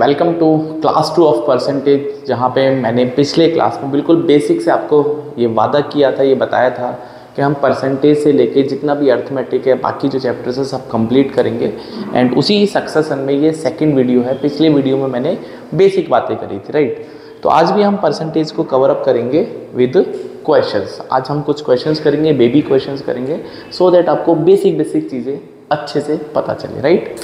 Welcome to class 2 of percentage, जहाँ पे मैंने पिछले क्लास में बिल्कुल बेसिक से आपको ये वादा किया था, ये बताया था कि हम परसेंटेज से लेके जितना भी अर्थमेटिक है, बाकी जो चैप्टर्स है सब कंप्लीट करेंगे। एंड उसी सक्सेशन में ये सेकंड वीडियो है। पिछले वीडियो में मैंने बेसिक बातें करी थी, राइट। तो आज भी हम परसेंटेज को कवर अप करेंगे विद क्वेश्चंस। आज हम कुछ क्वेश्चंस करेंगे, बेबी क्वेश्चंस करेंगे, सो दैट आपको बेसिक चीज़ें अच्छे से पता चले, राइट।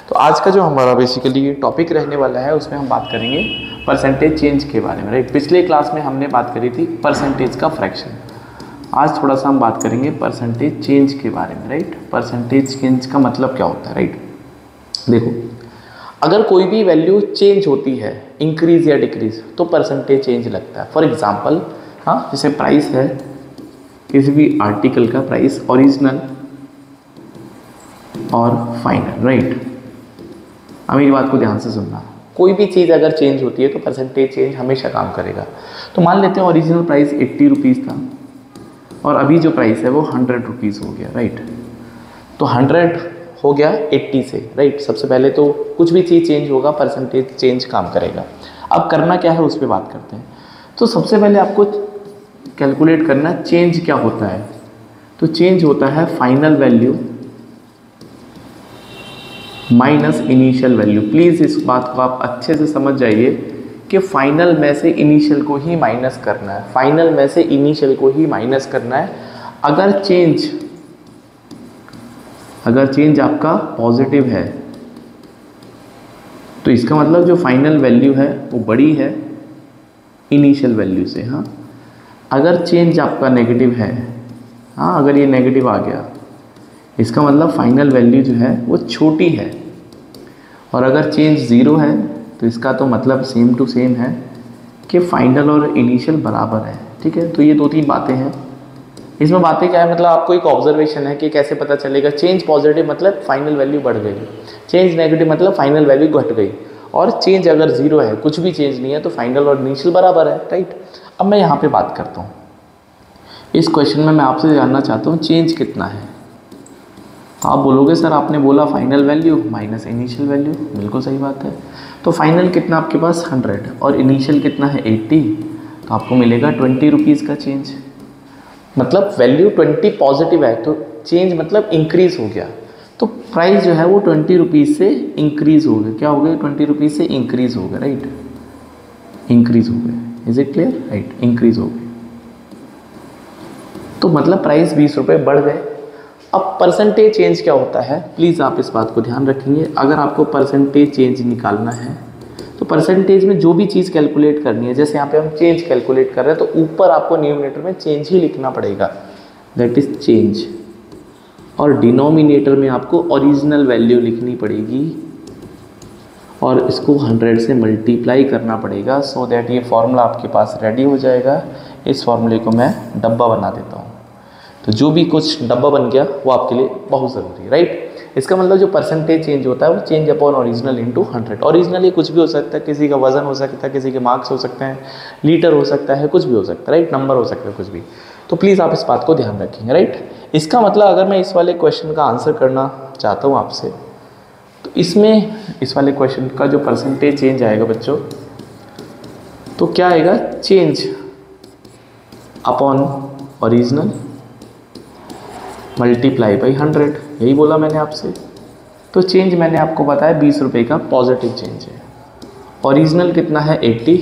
तो आज का जो हमारा बेसिकली टॉपिक रहने वाला है उसमें हम बात करेंगे परसेंटेज चेंज के बारे में, राइट। पिछले क्लास में हमने बात करी थी परसेंटेज का फ्रैक्शन। आज थोड़ा सा हम बात करेंगे परसेंटेज चेंज के बारे में, राइट। परसेंटेज चेंज का मतलब क्या होता है, राइट। देखो, अगर कोई भी वैल्यू चेंज होती है, इंक्रीज या डिक्रीज, तो परसेंटेज चेंज लगता है। फॉर एग्जाम्पल, हाँ, जैसे प्राइस है किसी भी आर्टिकल का, प्राइस ओरिजिनल और फाइनल, राइट। अब मेरी बात को ध्यान से सुनना। कोई भी चीज़ अगर चेंज होती है तो परसेंटेज चेंज हमेशा काम करेगा। तो मान लेते हैं ओरिजिनल प्राइस 80 रुपीज़ था और अभी जो प्राइस है वो 100 रुपीज़ हो गया, राइट। तो 100 हो गया 80 से, राइट। सबसे पहले तो कुछ भी चीज़ चेंज होगा, परसेंटेज चेंज काम करेगा। अब करना क्या है उस पर बात करते हैं। तो सबसे पहले आपको कैलकुलेट करना चेंज क्या होता है। तो चेंज होता है final value minus initial value. Please इस बात को आप अच्छे से समझ जाइए कि फाइनल में से इनिशियल को ही माइनस करना है, फाइनल में से इनिशियल को ही माइनस करना है। अगर चेंज आपका पॉजिटिव है तो इसका मतलब जो फाइनल वैल्यू है वो बड़ी है इनिशियल वैल्यू से, हाँ। अगर चेंज आपका नेगेटिव है, हाँ, अगर ये नेगेटिव आ गया, इसका मतलब फाइनल वैल्यू जो है वो छोटी है। और अगर चेंज ज़ीरो है तो इसका तो मतलब सेम टू सेम है कि फाइनल और इनिशियल बराबर है, ठीक है। तो ये दो तीन बातें हैं। इसमें बातें क्या है, मतलब आपको एक ऑब्जर्वेशन है कि कैसे पता चलेगा। चेंज पॉजिटिव मतलब फाइनल वैल्यू बढ़ गई, चेंज नेगेटिव मतलब फाइनल वैल्यू घट गई, और चेंज अगर ज़ीरो है, कुछ भी चेंज नहीं है, तो फाइनल और इनिशियल बराबर है, राइट। अब मैं यहाँ पे बात करता हूँ। इस क्वेश्चन में मैं आपसे जानना चाहता हूँ चेंज कितना है। तो आप बोलोगे सर आपने बोला final value minus initial value, बिल्कुल सही बात है। तो फाइनल कितना आपके पास 100 और इनिशियल कितना है 80, तो आपको मिलेगा 20 रुपीज़ का चेंज। मतलब वैल्यू 20 पॉजिटिव है तो चेंज मतलब इंक्रीज हो गया। तो प्राइस जो है वो 20 रुपीज़ से इंक्रीज हो गया। क्या हो गया? 20 रुपीज़ से इंक्रीज हो गया, राइट। इंक्रीज हो गया, is it clear, right. Increase हो गया तो मतलब प्राइस 20 रुपये बढ़ गए। अब परसेंटेज चेंज क्या होता है, प्लीज़ आप इस बात को ध्यान रखेंगे। अगर आपको परसेंटेज चेंज निकालना है तो परसेंटेज में जो भी चीज़ कैलकुलेट करनी है, जैसे यहाँ पे हम चेंज कैलकुलेट कर रहे हैं, तो ऊपर आपको न्यूमरेटर में चेंज ही लिखना पड़ेगा, दैट इज चेंज। और डिनोमिनेटर में आपको ओरिजिनल वैल्यू लिखनी पड़ेगी और इसको 100 से मल्टीप्लाई करना पड़ेगा, सो दैट ये फॉर्मूला आपके पास रेडी हो जाएगा। इस फॉर्मूले को मैं डब्बा बना देता हूँ। तो जो भी कुछ डब्बा बन गया वो आपके लिए बहुत ज़रूरी है, राइट। इसका मतलब जो परसेंटेज चेंज होता है वो change upon original into 100। Original ये कुछ भी हो सकता है, किसी का वजन हो सकता है, किसी के मार्क्स हो सकते हैं, लीटर हो सकता है, कुछ भी हो सकता है, राइट। नंबर हो सकता है, कुछ भी। तो प्लीज़ आप इस बात को ध्यान रखेंगे, राइट। इसका मतलब अगर मैं इस वाले क्वेश्चन का आंसर करना चाहता हूँ आपसे, तो इसमें इस वाले क्वेश्चन का जो परसेंटेज चेंज आएगा बच्चों, तो क्या आएगा? Change upon original multiply by 100, यही बोला मैंने आपसे। तो चेंज मैंने आपको बताया 20 रुपये का पॉजिटिव चेंज है। ओरिजिनल कितना है 80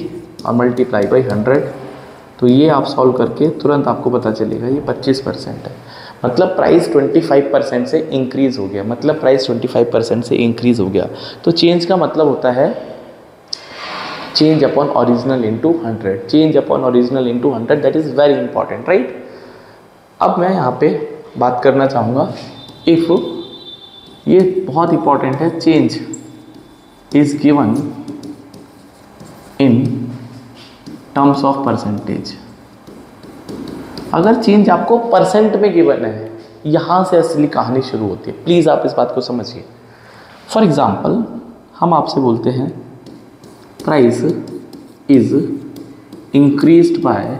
और मल्टीप्लाई बाई 100, तो ये आप सॉल्व करके तुरंत आपको पता चलेगा ये 25% है। मतलब प्राइस 25% से इंक्रीज़ हो गया, मतलब प्राइस 25% से इंक्रीज़ हो गया। तो चेंज का मतलब होता है change upon original into 100, change upon original into 100, that is very important, right. अब मैं यहाँ पे बात करना चाहूँगा, इफ़, ये बहुत इंपॉर्टेंट है, change is given in terms of percentage. अगर चेंज आपको परसेंट में गिवन है, यहाँ से असली कहानी शुरू होती है। प्लीज़ आप इस बात को समझिए। फॉर एग्जाम्पल, हम आपसे बोलते हैं price is increased by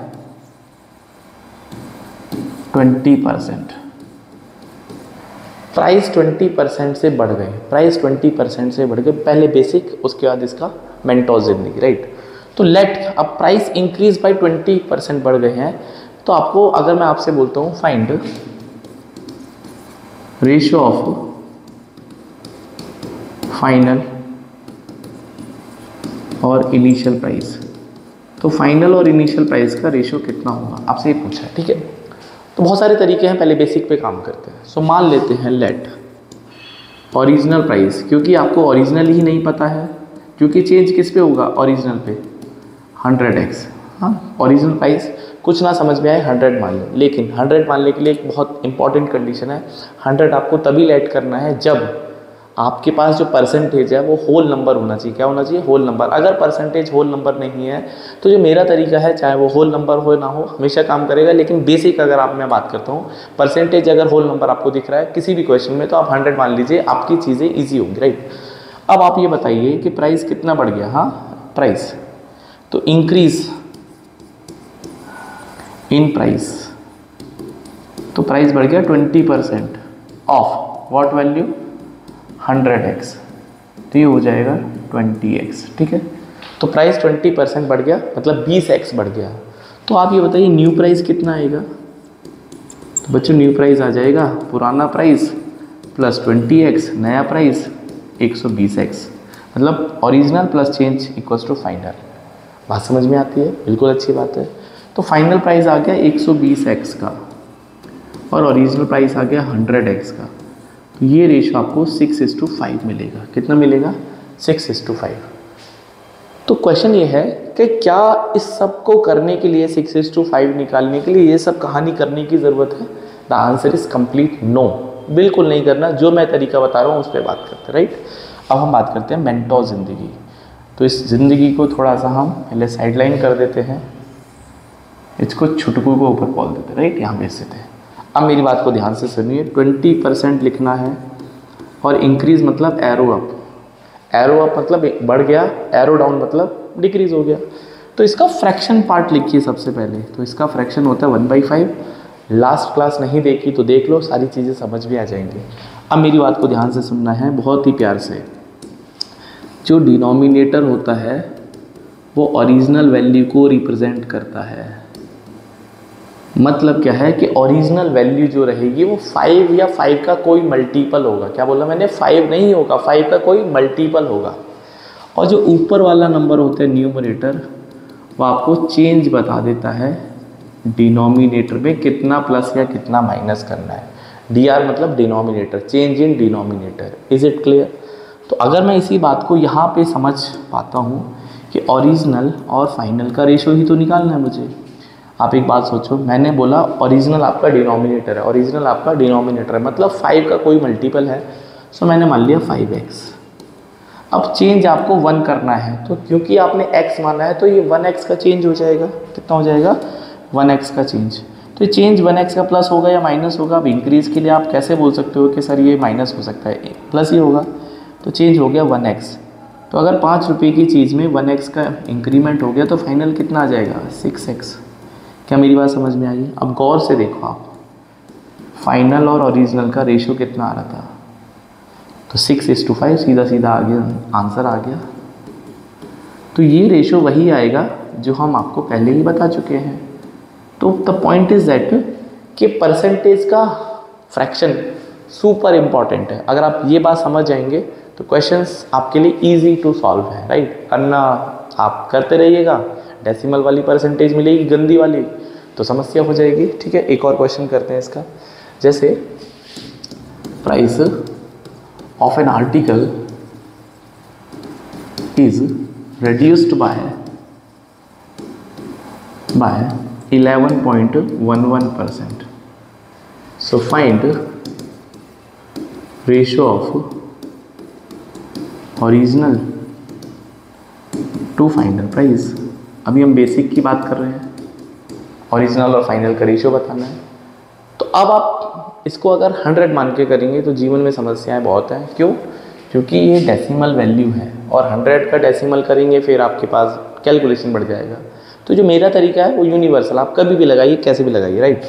20%। Price 20% से बढ़ गए, प्राइस 20% से बढ़ गए, पहले बेसिक उसके बाद इसका मेंटोस जिंदगी, राइट। तो लेट अब प्राइस इंक्रीज बाय 20% बढ़ गए हैं, तो आपको अगर मैं आपसे बोलता हूँ फाइंड रेशियो ऑफ फाइनल और इनिशियल प्राइस, तो फाइनल और इनिशियल प्राइस का रेशियो कितना होगा, आपसे ये पूछा है, ठीक है। तो बहुत सारे तरीके हैं, पहले बेसिक पे काम करते हैं। सो मान लेते हैं लेट ओरिजिनल प्राइस, क्योंकि आपको ओरिजिनल ही नहीं पता है, क्योंकि चेंज किस पे होगा, ओरिजिनल पे 100x। हाँ, ओरिजिनल प्राइस कुछ ना समझ में आए 100 मान लो, लेकिन 100 मानने के लिए एक बहुत इंपॉर्टेंट कंडीशन है, 100 आपको तभी लेट करना है जब आपके पास जो परसेंटेज है वो होल नंबर होना चाहिए। क्या होना चाहिए, होल नंबर। अगर परसेंटेज होल नंबर नहीं है तो जो मेरा तरीका है, चाहे वो होल नंबर हो ना हो, हमेशा काम करेगा। लेकिन बेसिक अगर आप मैं बात करता हूँ, परसेंटेज अगर होल नंबर आपको दिख रहा है किसी भी क्वेश्चन में, तो आप 100 मान लीजिए, आपकी चीज़ें ईजी होंगी, राइट। अब आप ये बताइए कि प्राइस कितना बढ़ गया। हाँ, प्राइस तो इंक्रीज इन प्राइस, तो प्राइस बढ़ गया 20% ऑफ व्हाट वैल्यू 100x, तो ये हो जाएगा 20x, ठीक है। तो प्राइस 20% बढ़ गया, मतलब 20x बढ़ गया। तो आप ये बताइए न्यू प्राइस कितना आएगा। तो बच्चों न्यू प्राइस आ जाएगा पुराना प्राइस प्लस 20x, नया प्राइस 120x, मतलब original plus change equals to final. बात समझ में आती है, बिल्कुल अच्छी बात है। तो फाइनल प्राइस आ गया 120x का और ओरिजिनल प्राइस आ गया 100x का, तो ये रेशो आपको 6:5 मिलेगा। कितना मिलेगा, 6:5। तो क्वेश्चन ये है कि क्या इस सब को करने के लिए, 6:5 निकालने के लिए ये सब कहानी करने की ज़रूरत है? The answer is complete no, बिल्कुल नहीं करना। जो मैं तरीका बता रहा हूँ उस पर बात करते हैं, राइट। अब हम बात करते हैं मेंटोस ज़िंदगी। तो इस ज़िंदगी को थोड़ा सा हम पहले साइडलाइन कर देते हैं, इसको छुटकू को ऊपर बोल देते हैं, राइट, यहाँ भेज देते हैं। अब मेरी बात को ध्यान से सुनिए, 20% लिखना है और इंक्रीज मतलब एरो अप, एरो अप मतलब बढ़ गया, एरो डाउन मतलब डिक्रीज हो गया। तो इसका फ्रैक्शन पार्ट लिखिए सबसे पहले। तो इसका फ्रैक्शन होता है 1/5। लास्ट क्लास नहीं देखी तो देख लो, सारी चीज़ें समझ में आ जाएंगी। अब मेरी बात को ध्यान से सुनना है बहुत ही प्यार से। जो डिनोमिनेटर होता है वो ओरिजिनल वैल्यू को रिप्रेजेंट करता है। मतलब क्या है कि ओरिजिनल वैल्यू जो रहेगी वो 5 या 5 का कोई मल्टीपल होगा। क्या बोला मैंने, 5 नहीं होगा, 5 का कोई मल्टीपल होगा। और जो ऊपर वाला नंबर होता है न्यूमरेटर, वो आपको चेंज बता देता है डिनोमिनेटर में कितना प्लस या कितना माइनस करना है। DR मतलब denominator, change in denominator. Is it clear? तो अगर मैं इसी बात को यहाँ पे समझ पाता हूँ कि ओरिजिनल और फाइनल का रेशो ही तो निकालना है मुझे। आप एक बात सोचो, मैंने बोला ओरिजिनल आपका डिनोमिनेटर है, ओरिजिनल आपका डिनोमिनेटर है मतलब 5 का कोई मल्टीपल है, सो मैंने मान लिया 5x। अब चेंज आपको 1 करना है, तो क्योंकि आपने x माना है तो ये 1x का चेंज हो जाएगा। कितना हो जाएगा, 1x का चेंज। तो ये चेंज 1x का प्लस होगा या माइनस होगा। अब इंक्रीज़ के लिए आप कैसे बोल सकते हो कि सर ये माइनस हो सकता है, प्लस ही होगा। तो चेंज हो गया 1x। तो अगर 5 रुपये की चीज़ में 1x का इंक्रीमेंट हो गया तो फाइनल कितना आ जाएगा, 6x। क्या मेरी बात समझ में आई? अब गौर से देखो आप, फाइनल और ओरिजिनल का रेशो कितना आ रहा था, तो 6:5 सीधा सीधा आ गया, आंसर आ गया। तो ये रेशो वही आएगा जो हम आपको पहले ही बता चुके हैं। तो द पॉइंट इज दैट कि परसेंटेज का फ्रैक्शन सुपर इम्पॉर्टेंट है। अगर आप ये बात समझ जाएंगे तो क्वेश्चंस आपके लिए इजी टू सॉल्व है, राइट। करना आप करते रहिएगा, डेसिमल वाली परसेंटेज मिलेगी गंदी वाली तो समस्या हो जाएगी, ठीक है। एक और क्वेश्चन करते हैं इसका। जैसे price of an article is reduced by 11.11%. So find ratio of original to final price. अभी हम बेसिक की बात कर रहे हैं, ओरिजिनल और फाइनल का रेशियो बताना है। तो अब आप इसको अगर 100 मान के करेंगे तो जीवन में समस्याएं बहुत हैं। क्यों? क्योंकि ये डेसिमल वैल्यू है और 100 का डेसिमल करेंगे फिर आपके पास कैलकुलेशन बढ़ जाएगा। तो जो मेरा तरीका है वो यूनिवर्सल, आप कभी भी लगाइए, कैसे भी लगाइए, राइट।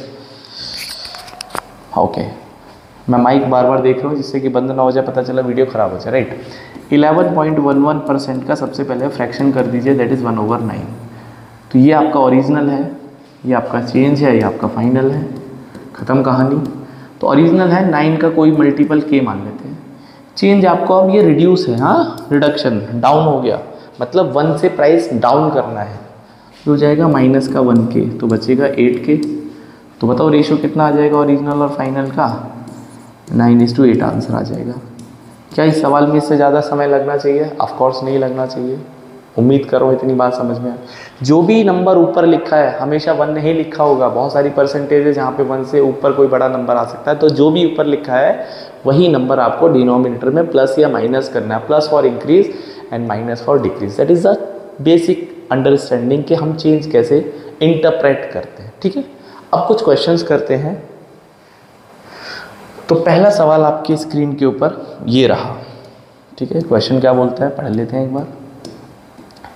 ओके, मैं माइक बार बार देख रहा हूँ जिससे कि बंद ना हो जाए, पता चला वीडियो ख़राब हो जाए, राइट। 11.11% का सबसे पहले फ्रैक्शन कर दीजिए, दैट इज़ 1/9। तो ये आपका ओरिजिनल है, ये आपका चेंज है, ये आपका फाइनल है, ख़त्म कहानी। तो ओरिजिनल है 9 का कोई मल्टीपल k मान लेते हैं, चेंज आपको अब ये रिड्यूस है, हाँ रिडक्शन, डाउन हो गया, मतलब 1 से प्राइस डाउन करना है, तो हो जाएगा -1k, तो बचेगा 8k। तो बताओ रेशो कितना आ जाएगा ओरिजिनल और फाइनल का, 9:8 आंसर आ जाएगा। क्या इस सवाल में इससे ज़्यादा समय लगना चाहिए? ऑफ कोर्स नहीं लगना चाहिए। उम्मीद करो इतनी बात समझ में आए। जो भी नंबर ऊपर लिखा है हमेशा 1 नहीं लिखा होगा, बहुत सारी परसेंटेज है जहाँ पे 1 से ऊपर कोई बड़ा नंबर आ सकता है, तो जो भी ऊपर लिखा है वही नंबर आपको डिनोमिनेटर में प्लस या माइनस करना है, plus for increase and minus for decrease. That is the basic understanding कि हम चेंज कैसे इंटरप्रेट करते हैं, ठीक है। अब कुछ क्वेश्चंस करते हैं। तो पहला सवाल आपकी स्क्रीन के ऊपर ये रहा, ठीक है। क्वेश्चन क्या बोलता है, पढ़ लेते हैं एक बार,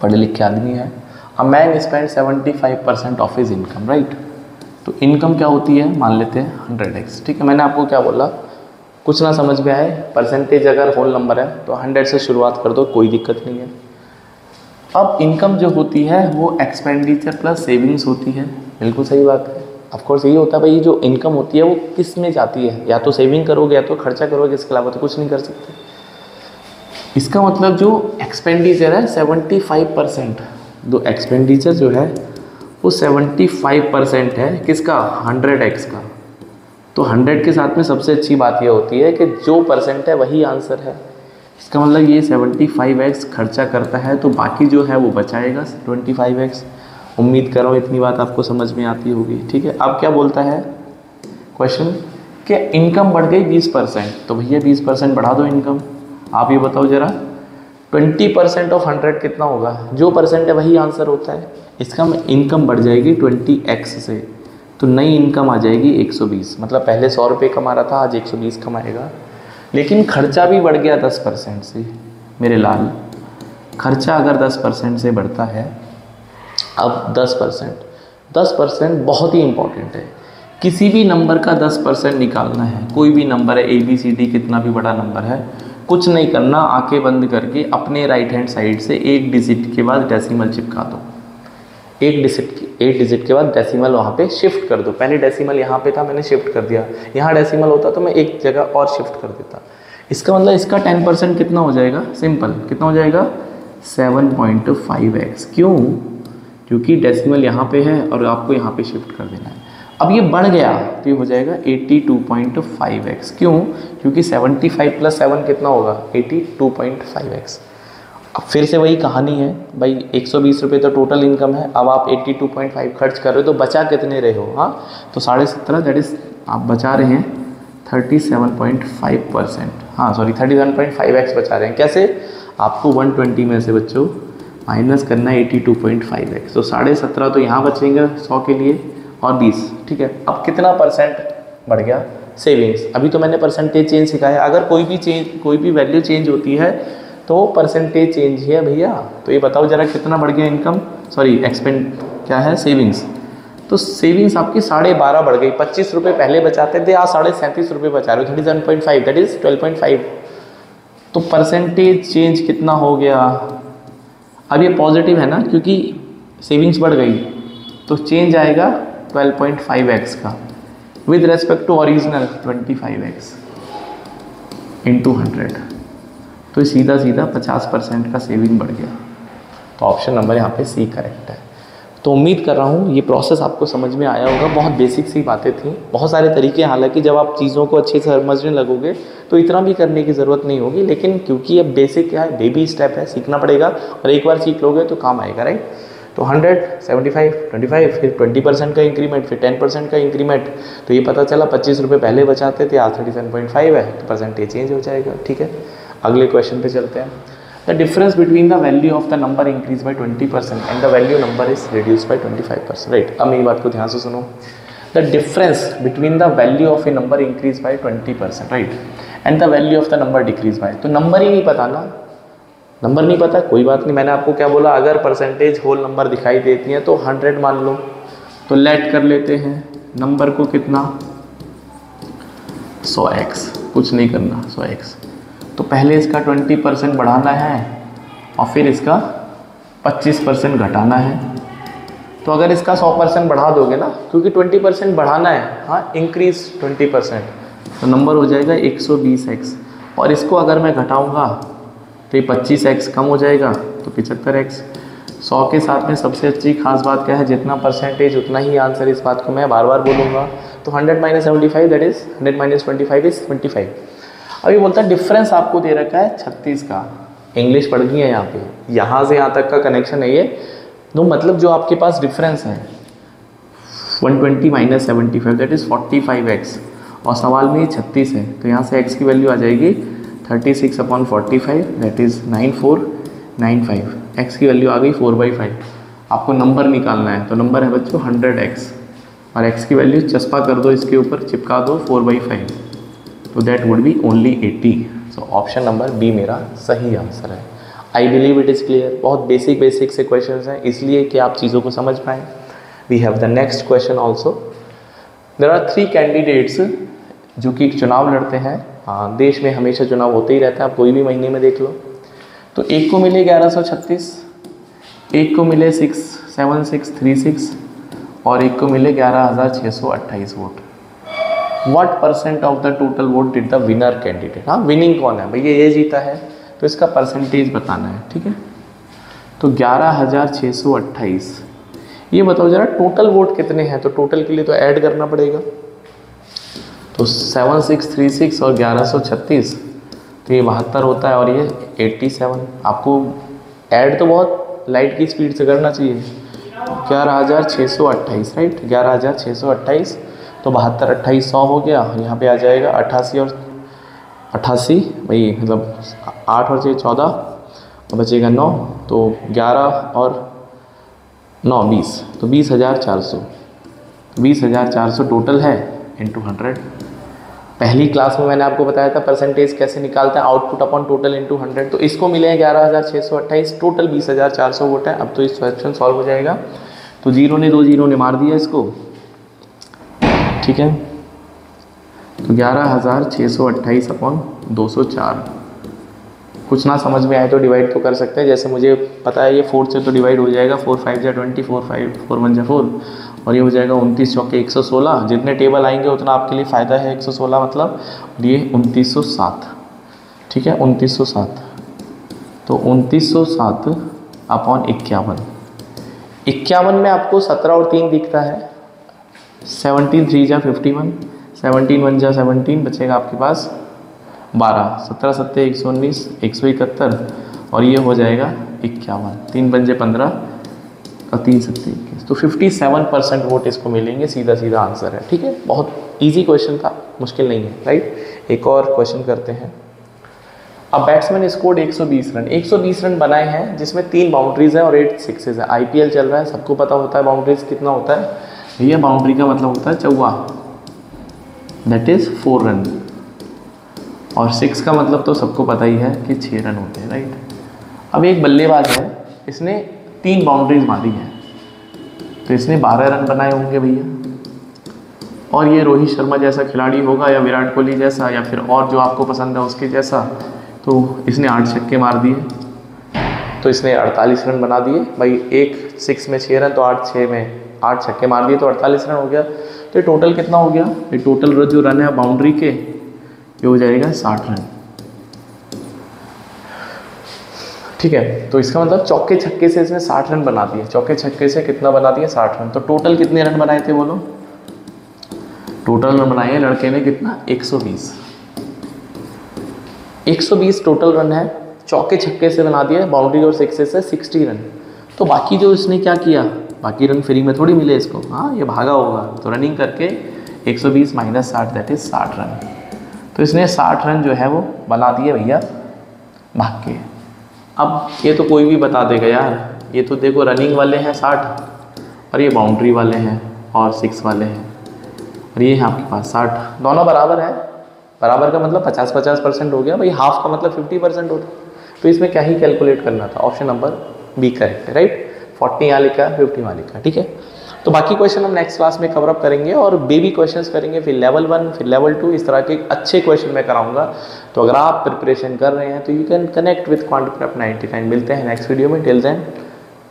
पढ़े लिखे आदमी है। A man spend 75% of his income, right. तो इनकम क्या होती है, मान लेते हैं 100x, ठीक है। मैंने आपको क्या बोला, कुछ ना समझ में आए, परसेंटेज अगर होल नंबर है तो 100 से शुरुआत कर दो, कोई दिक्कत नहीं है। अब इनकम जो होती है वो एक्सपेंडिचर प्लस सेविंग्स होती है, बिल्कुल सही बात है। ऑफ कोर्स यही होता है भाई, जो इनकम होती है वो किस में जाती है, या तो सेविंग करोगे या तो खर्चा करोगे, इसके अलावा तो कुछ नहीं कर सकते। इसका मतलब जो एक्सपेंडिचर है 75%, जो एक्सपेंडिचर जो है वो 75% है किसका, 100x का। तो 100 के साथ में सबसे अच्छी बात यह होती है कि जो परसेंट है वही आंसर है। इसका मतलब ये 75x खर्चा करता है, तो बाकी जो है वो बचाएगा 25x। उम्मीद कर रहा हूँ इतनी बात आपको समझ में आती होगी, ठीक है। अब क्या बोलता है क्वेश्चन कि इनकम बढ़ गई 20%, तो भैया 20% बढ़ा दो इनकम। आप ये बताओ ज़रा 20% ऑफ 100 कितना होगा, जो परसेंट है वही आंसर होता है। इसका इनकम बढ़ जाएगी 20x से, तो नई इनकम आ जाएगी 120, मतलब पहले 100 रुपये कमा रहा था, आज 120 कमाएगा। लेकिन खर्चा भी बढ़ गया 10% से, मेरे लाल। खर्चा अगर 10% से बढ़ता है, अब 10% बहुत ही इंपॉर्टेंट है। किसी भी नंबर का 10% निकालना है, कोई भी नंबर है ABCD, कितना भी बड़ा नंबर है, कुछ नहीं करना, आंखें बंद करके अपने राइट हैंड साइड से एक डिजिट के बाद डेसिमल चिपका दो। एक डिजिट के बाद डेसिमल वहाँ पे शिफ्ट कर दो। पहले डेसिमल यहाँ पे था, मैंने शिफ्ट कर दिया, यहाँ डेसिमल होता तो मैं एक जगह और शिफ्ट कर देता। इसका मतलब इसका 10% कितना हो जाएगा, सिंपल कितना हो जाएगा, 7.5x। क्यों, क्योंकि डेसिमल यहाँ पे है और आपको यहाँ पे शिफ्ट कर देना है। अब ये बढ़ गया तो ये हो जाएगा 82.5x। क्यों, क्योंकि 75 + 7 कितना होगा, 82.5x। अब फिर से वही कहानी है भाई, 120 रुपये तो टोटल इनकम है, अब आप 82.5 खर्च कर रहे हो, तो बचा कितने रहे हो, हाँ तो 17.5, दैट इज़ आप बचा रहे हैं 37.5%, हाँ सॉरी 37.5x बचा रहे हैं। कैसे, आपको 120 में से बच्चों माइनस करना है 82.5x, तो 17.5 तो यहाँ बचेंगे 100 के लिए और 20, ठीक है। अब कितना परसेंट बढ़ गया, सेविंग्स। अभी तो मैंने परसेंटेज चेंज सिखाया, अगर कोई भी वैल्यू चेंज होती है तो परसेंटेज चेंज ही है भैया। तो ये बताओ जरा कितना बढ़ गया इनकम, सॉरी एक्सपेंड क्या है, सेविंग्स। तो सेविंग्स आपकी 12.5 बढ़ गई। 25 रुपये पहले बचाते थे, आज 37.5 रुपये बचा रहे हो, 37.5, दैट इज़ 12.5। तो परसेंटेज चेंज कितना हो गया, अब ये पॉजिटिव है ना, क्योंकि सेविंग्स बढ़ गई, तो चेंज आएगा 12.5x का with respect to original 25x into 100, तो सीधा 50% का सेविंग बढ़ गया। तो ऑप्शन नंबर यहाँ पे सी करेक्ट है। तो उम्मीद कर रहा हूँ ये प्रोसेस आपको समझ में आया होगा। बहुत बेसिक सी बातें थी, बहुत सारे तरीके, हालांकि जब आप चीज़ों को अच्छे से समझने लगोगे तो इतना भी करने की ज़रूरत नहीं होगी, लेकिन क्योंकि ये बेसिक क्या है, बेबी स्टेप है, सीखना पड़ेगा, और एक बार सीख लोगे तो काम आएगा, राइट। तो 100, 75, 25, फिर 20% का इंक्रीमेंट, फिर 10% का इंक्रीमेंट। तो ये पता चला 25 रुपये पहले बचाते थे, आज 37.5 है, तो परसेंटेज चेंज हो जाएगा, ठीक है। अगले क्वेश्चन पे चलते हैं। The difference between the value of the number increase by 20% and the value number is reduce by 25%, right. अब मेरी बात को ध्यान से सुनो। The difference between the value of A number increase by 20%, right, and the value of the number decrease by, तो number ही नहीं पता ना, नंबर नहीं पता, कोई बात नहीं। मैंने आपको क्या बोला, अगर परसेंटेज होल नंबर दिखाई देती हैं तो 100 मान लो। तो लेट कर लेते हैं नंबर को कितना, 100x, कुछ नहीं करना, 100x। तो पहले इसका 20% बढ़ाना है और फिर इसका 25% घटाना है। तो अगर इसका 100% बढ़ा दोगे ना, क्योंकि 20% बढ़ाना है, हाँ, इंक्रीज 20%, तो नंबर हो जाएगा 120x। और इसको अगर मैं घटाऊंगा तो ये 25x कम हो जाएगा, तो 75x। 100 के साथ में सबसे अच्छी खास बात क्या है, जितना परसेंटेज उतना ही आंसर। इस बात को मैं बार बार बोलूँगा। तो 100 - 75 दैट इज़ 100 - 25 इज़ 25। अभी बोलता है डिफरेंस आपको दे रखा है 36 का। इंग्लिश पढ़ गई है यहाँ पे, यहाँ से यहाँ तक का कनेक्शन है ये। तो मतलब जो आपके पास डिफरेंस है 120 - 75 दैट इज़ 45x, और सवाल में ये 36 है, तो यहाँ से x की वैल्यू आ जाएगी 36/45 दैट इज़ 9495। x की वैल्यू आ गई 4/5। आपको नंबर निकालना है, तो नंबर है बच्चों 100x, और x की वैल्यू चस्पा कर दो, इसके ऊपर चिपका दो 4/5, तो that would be only 80। So option number B मेरा सही आंसर है। I believe it is clear. बहुत बेसिक से क्वेश्चन हैं, इसलिए कि आप चीज़ों को समझ पाएँ। We have the next question also. There are 3 candidates जो कि चुनाव लड़ते हैं। हाँ, देश में हमेशा चुनाव होते ही रहता है, आप कोई भी महीने में देख लो। तो एक को मिले 1136, एक को मिले 67636, और एक को मिले 11628 vote. What percent of the total vote did the winner candidate. हाँ, विनिंग कौन है भैया, ये जीता है, तो इसका परसेंटेज बताना है, ठीक है। तो 11628, ये बताओ जरा टोटल वोट कितने हैं। तो टोटल के लिए तो ऐड करना पड़ेगा, तो 7636 और 1136, तो ये 72 होता है, और ये 87। आपको ऐड तो बहुत लाइट की स्पीड से करना चाहिए। 11628 राइट, 11628, तो 72 28 100 हो गया। यहाँ पे आ जाएगा 88 और 88 भाई, मतलब 8 और 6 14, और बचेगा 9, तो 11 और 9 20, तो 20,400। 20,400 टोटल है इंटू 100। पहली क्लास में मैंने आपको बताया था परसेंटेज कैसे निकालते हैं, आउटपुट अपॉन टोटल इंटू 100। तो इसको मिले हैं 11628, टोटल 20,400 वोट है। अब तो इस क्वेश्चन सॉल्व हो जाएगा। तो 0 ने 2 0 ने मार दिया इसको, ठीक है। तो 11628 अपॉन 204। कुछ ना समझ में आए तो डिवाइड तो कर सकते हैं, जैसे मुझे पता है ये 4 से तो डिवाइड हो जाएगा। 4 5 जा 20, 4 5 4 1 जा 4, और ये हो जाएगा 29 चौके 116। जितने टेबल आएंगे उतना आपके लिए फ़ायदा है। 116 मतलब, और ये 2907, ठीक है, 2907। तो 2907 अपॉन 51। 51 में आपको 17 और 3 दिखता है। 17 3 जा 51, 17 1 जा 17, बचेगा आपके पास 12, 17 7 119, 171, और ये हो जाएगा 51। 3 पंजे 15 और 3 7 21, तो 57% वोट इसको मिलेंगे। सीधा सीधा आंसर है, ठीक है। बहुत इजी क्वेश्चन था, मुश्किल नहीं है, राइट। एक और क्वेश्चन करते हैं। अब बैट्समैन स्कोर्ड 120 रन। 120 रन बनाए हैं, जिसमें 3 बाउंड्रीज हैं और 8 सिक्सेज है। आईपीएल चल रहा है, सबको पता होता है बाउंड्रीज कितना होता है। ये बाउंड्री का मतलब होता है चौवा, दैट इज 4 रन, और 6 का मतलब तो सबको पता ही है कि 6 रन होते हैं, राइट। अब एक बल्लेबाज है, इसने 3 बाउंड्रीज मारी है, तो इसने 12 रन बनाए होंगे भैया। और ये रोहित शर्मा जैसा खिलाड़ी होगा, या विराट कोहली जैसा, या फिर और जो आपको पसंद है उसके जैसा, तो इसने 8 छक्के मार दिए, तो इसने 48 रन बना दिए भाई। एक 6 में 6 रन, तो 8 6 में 8 छक्के मार दिए, तो 48 रन हो गया। तो ये टोटल कितना हो गया, ये टोटल जो रन है बाउंड्री के, ये हो जाएगा 60 रन, ठीक है। तो इसका मतलब चौके छक्के से इसने 60 रन बना दिए। चौके छक्के से कितना बना दिए, 60 रन। तो टोटल कितने रन बनाए थे बोलो। टोटल रन बनाए लड़के ने कितना, 120। 120 टोटल रन है, चौके छक्के से बना दिया, बाउंड्री और सिक्से से 60 रन। तो बाकी जो इसने क्या किया, बाकी रन फ्री में थोड़ी मिले इसको, हाँ, ये भागा होगा। तो रनिंग करके 120 - 60 दैट इज 60 रन। तो इसने 60 रन जो है वो बना दिए भैया भाग के। अब ये तो कोई भी बता देगा यार, ये तो देखो रनिंग वाले हैं 60, और ये बाउंड्री वाले हैं और 6 वाले हैं, और ये है आपके पास 60। दोनों बराबर है। बराबर का मतलब 50-50% हो गया भाई। हाफ का मतलब 50% होता। तो इसमें क्या ही कैलकुलेट करना था। ऑप्शन नंबर बी करेक्ट है, राइट। 40 यहाँ लिखा है, 50 वहाँ लिखा है, ठीक है। तो बाकी क्वेश्चन हम नेक्स्ट क्लास में कवर अप करेंगे और बेबी क्वेश्चंस करेंगे, फिर लेवल 1, फिर लेवल 2, इस तरह के अच्छे क्वेश्चन मैं कराऊंगा। तो अगर आप प्रिपरेशन कर रहे हैं तो you can connect with Quant Prep 99। मिलते हैं नेक्स्ट वीडियो में। Till then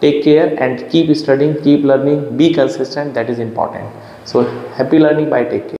take care and keep studying, keep learning, be consistent, that is important. So happy learning, bye, take care.